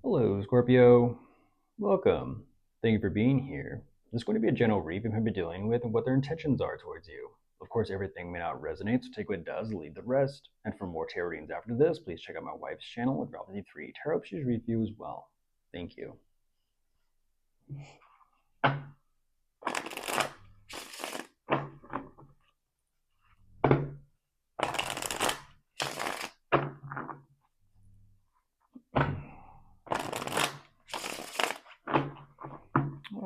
Hello, Scorpio. Welcome. Thank you for being here. This is going to be a general review of who you're dealing with and what their intentions are towards you. Of course, everything may not resonate, so take what does, leave the rest. And for more tarot readings after this, please check out my wife's channel with THEYRE Tarot. She's review as well. Thank you.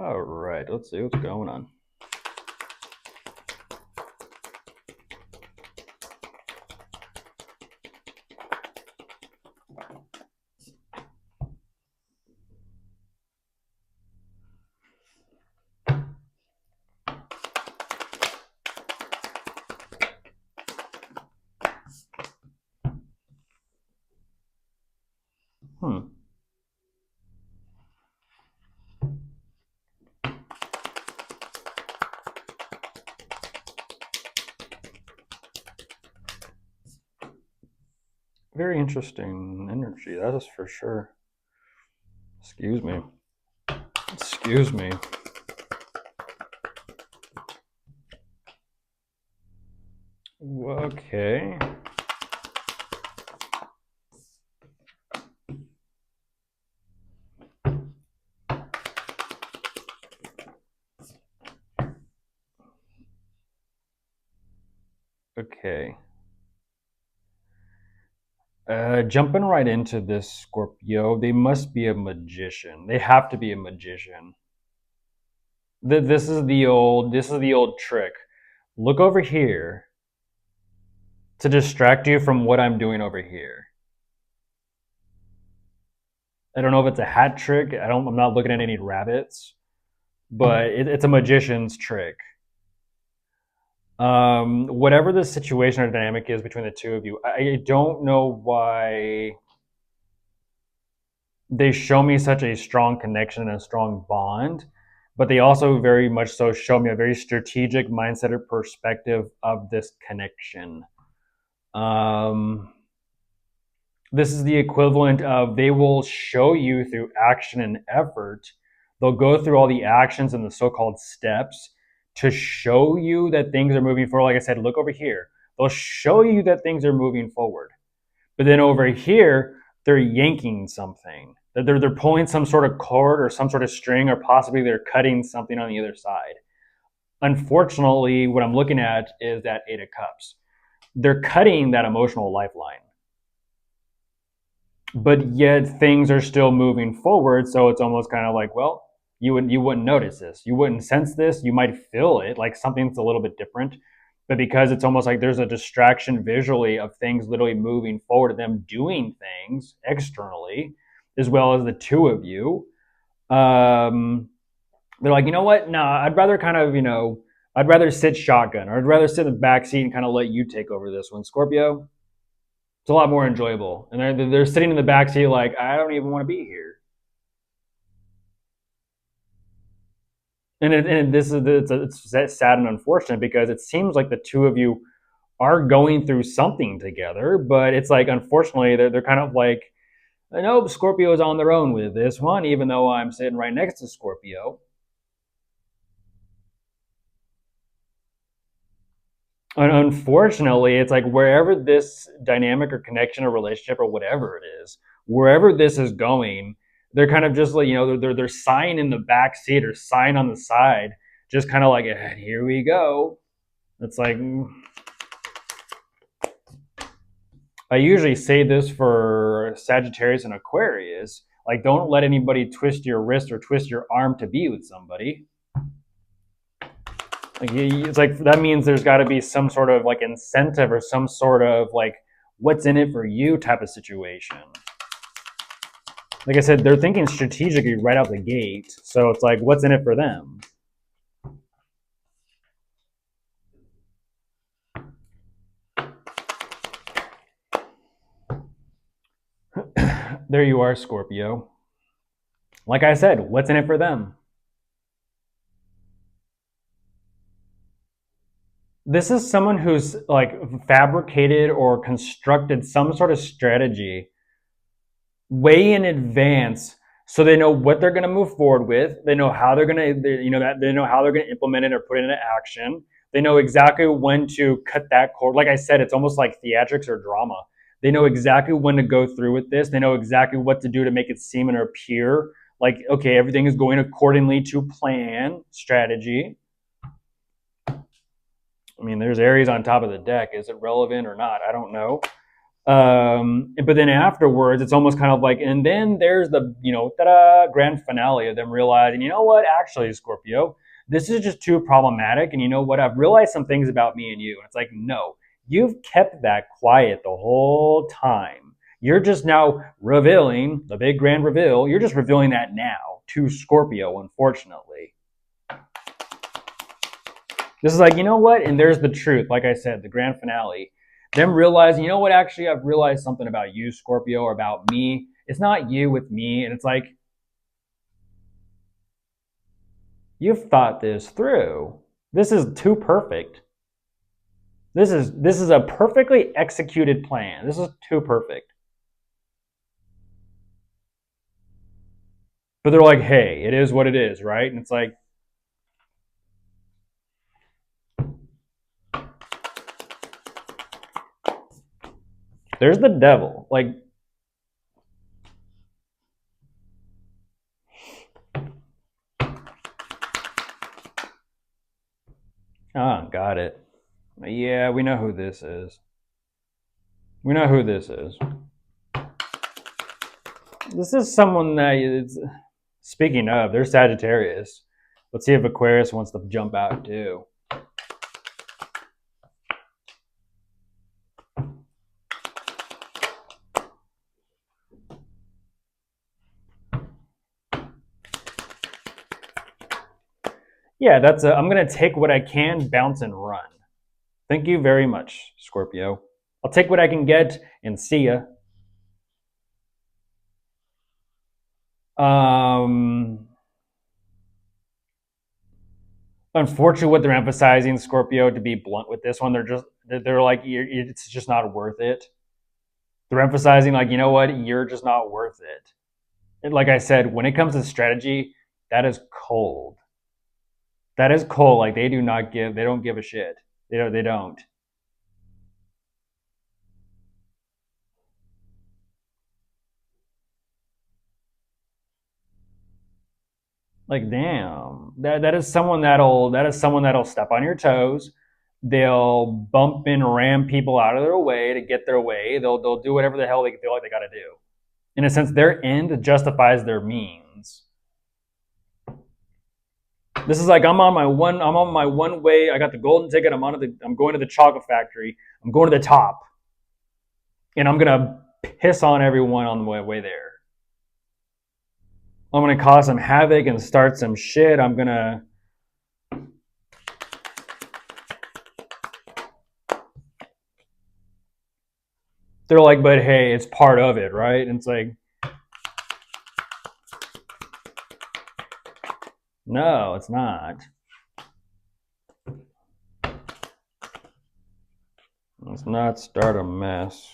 All right, let's see what's going on. Very interesting energy, that is for sure. Excuse me. Excuse me. Okay. Okay. Jumping right into this, Scorpio, they must be a magician. They have to be a magician. This is the old trick. Look over here to distract you from what I'm doing over here. I don't know if it's a hat trick. I'm not looking at any rabbits, but it's a magician's trick. Whatever the situation or dynamic is between the two of you, I don't know why they show me such a strong connection and a strong bond, but they also very much so show me a very strategic mindset or perspective of this connection. This is the equivalent of they will show you through action and effort. They'll go through all the actions and the so-called steps to show you that things are moving forward. Like I said, look over here. They'll show you that things are moving forward. But then over here, they're yanking something. They're pulling some sort of cord or some sort of string, or possibly they're cutting something on the other side. Unfortunately, what I'm looking at is that Eight of Cups. They're cutting that emotional lifeline. But yet things are still moving forward, so it's almost kind of like, well, you wouldn't notice this. You wouldn't sense this. You might feel it, like something's a little bit different. But because it's almost like there's a distraction visually of things literally moving forward, them doing things externally, as well as the two of you, they're like, you know what? No, I'd rather kind of, I'd rather sit shotgun, or I'd rather sit in the back seat and kind of let you take over this one, Scorpio. It's a lot more enjoyable. And they're sitting in the back seat like, I don't even want to be here. And it's sad and unfortunate because it seems like the two of you are going through something together, but it's like, unfortunately, they're kind of like, I know Scorpio is on their own with this one, even though I'm sitting right next to Scorpio. And unfortunately, it's like wherever this dynamic or connection or relationship or whatever it is, wherever this is going, they're kind of just like, they're sighing in the back seat or sighing on the side, just kind of like, here we go. It's like, I usually say this for Sagittarius and Aquarius, like, don't let anybody twist your wrist or twist your arm to be with somebody. Like, it's like that means there's got to be some sort of like incentive or some sort of like what's in it for you type of situation. Like I said, they're thinking strategically right out the gate, so it's like, what's in it for them? There you are, Scorpio. Like I said, what's in it for them? This is someone who's like fabricated or constructed some sort of strategy way in advance, so they know what they're going to move forward with. They know how they're going to, that they know how they're going to implement it or put it into action. They know exactly when to cut that cord. Like I said, it's almost like theatrics or drama. They know exactly when to go through with this. They know exactly what to do to make it seem and appear like, okay, everything is going accordingly to plan, strategy. I mean, there's Aries on top of the deck. Is it relevant or not? I don't know. But then afterwards, it's almost kind of like, and then there's the, ta-da, grand finale of them realizing, you know what, actually, Scorpio, this is just too problematic. And you know what, I've realized some things about me and you. And it's like, no, you've kept that quiet the whole time. You're just now revealing the big grand reveal. You're just revealing that now to Scorpio, unfortunately. This is like, you know what? And there's the truth. Like I said, the grand finale. Them realizing, you know what? Actually, I've realized something about you, Scorpio, or about me. It's not you with me. And it's like, you've thought this through. This is too perfect. This is a perfectly executed plan. This is too perfect. But they're like, hey, it is what it is, right? And it's like, there's the devil. Like, got it. Yeah, we know who this is. We know who this is. This is someone that is, speaking of, they're Sagittarius. Let's see if Aquarius wants to jump out too. Yeah, I'm going to take what I can, bounce, and run. Thank you very much, Scorpio. I'll take what I can get and see ya. Unfortunately, what they're emphasizing, Scorpio, to be blunt with this one, they're like, it's just not worth it. They're emphasizing, like, you know what, you're just not worth it. And like I said, when it comes to strategy, that is cold. That is cold. Like, they don't give a shit. They don't. Like, damn, that is someone that'll step on your toes. They'll bump and ram people out of their way to get their way. They'll do whatever the hell they feel like they got to do. In a sense, their end justifies their means. This is like, I'm on my one way. I got the golden ticket. I'm going to the chocolate factory. I'm going to the top, and I'm gonna piss on everyone on the way there. I'm gonna cause some havoc and start some shit. They're like, but hey, it's part of it, right? And it's like, no, it's not. Let's not start a mess.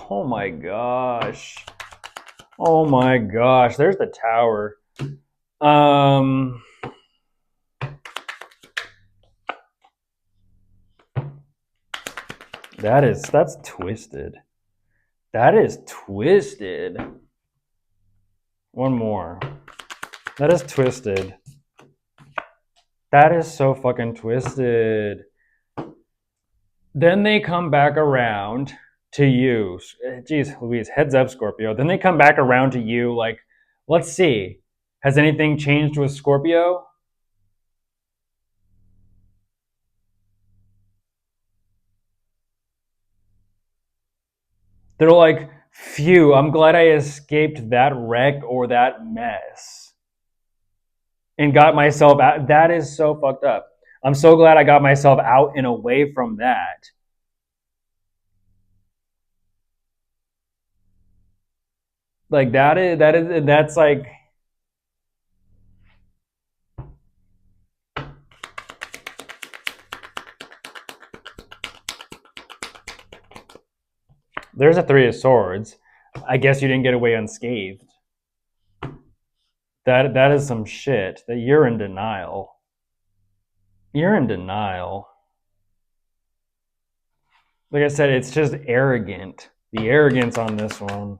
Oh my gosh. Oh my gosh. There's the tower. That's twisted. That is twisted. One more. That is twisted. That is so fucking twisted. Then they come back around to you. Jeez Louise, heads up, Scorpio. Then they come back around to you like, let's see. Has anything changed with Scorpio? They're like, phew, I'm glad I escaped that wreck or that mess and got myself out. That is so fucked up. I'm so glad I got myself out and away from that. Like, that's like, There's a Three of Swords. I guess you didn't get away unscathed. That is some shit. That you're in denial. You're in denial. Like I said, it's just arrogant. The arrogance on this one.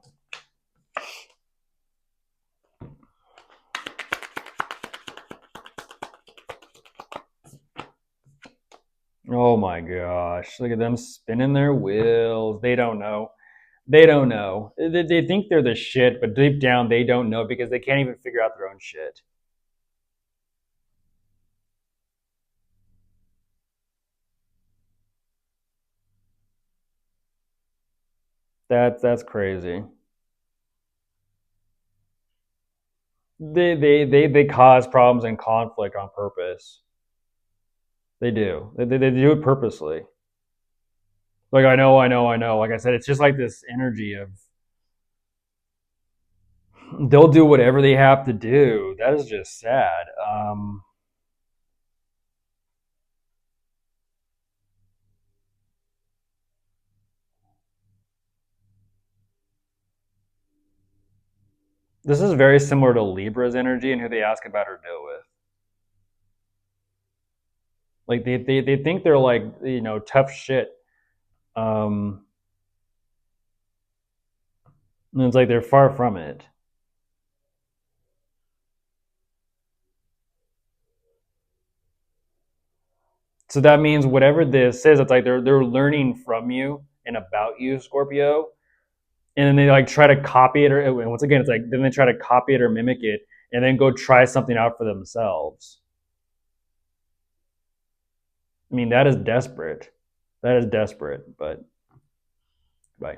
Oh my gosh. Look at them spinning their wheels. They don't know. They don't know. They think they're the shit, but deep down they don't know because they can't even figure out their own shit. That's crazy. They cause problems and conflict on purpose. They do. They do it purposely. Like I know. Like I said, it's just like this energy of they'll do whatever they have to do. That is just sad. This is very similar to Libra's energy and who they ask about or deal with. Like they think they're like tough shit. Um, and it's like they're far from it. So that means whatever this is, it's like they're learning from you and about you, Scorpio, and then they like try to copy it, or and once again, it's like then they try to copy it or mimic it, and then go try something out for themselves. I mean, that is desperate. That is desperate. But bye.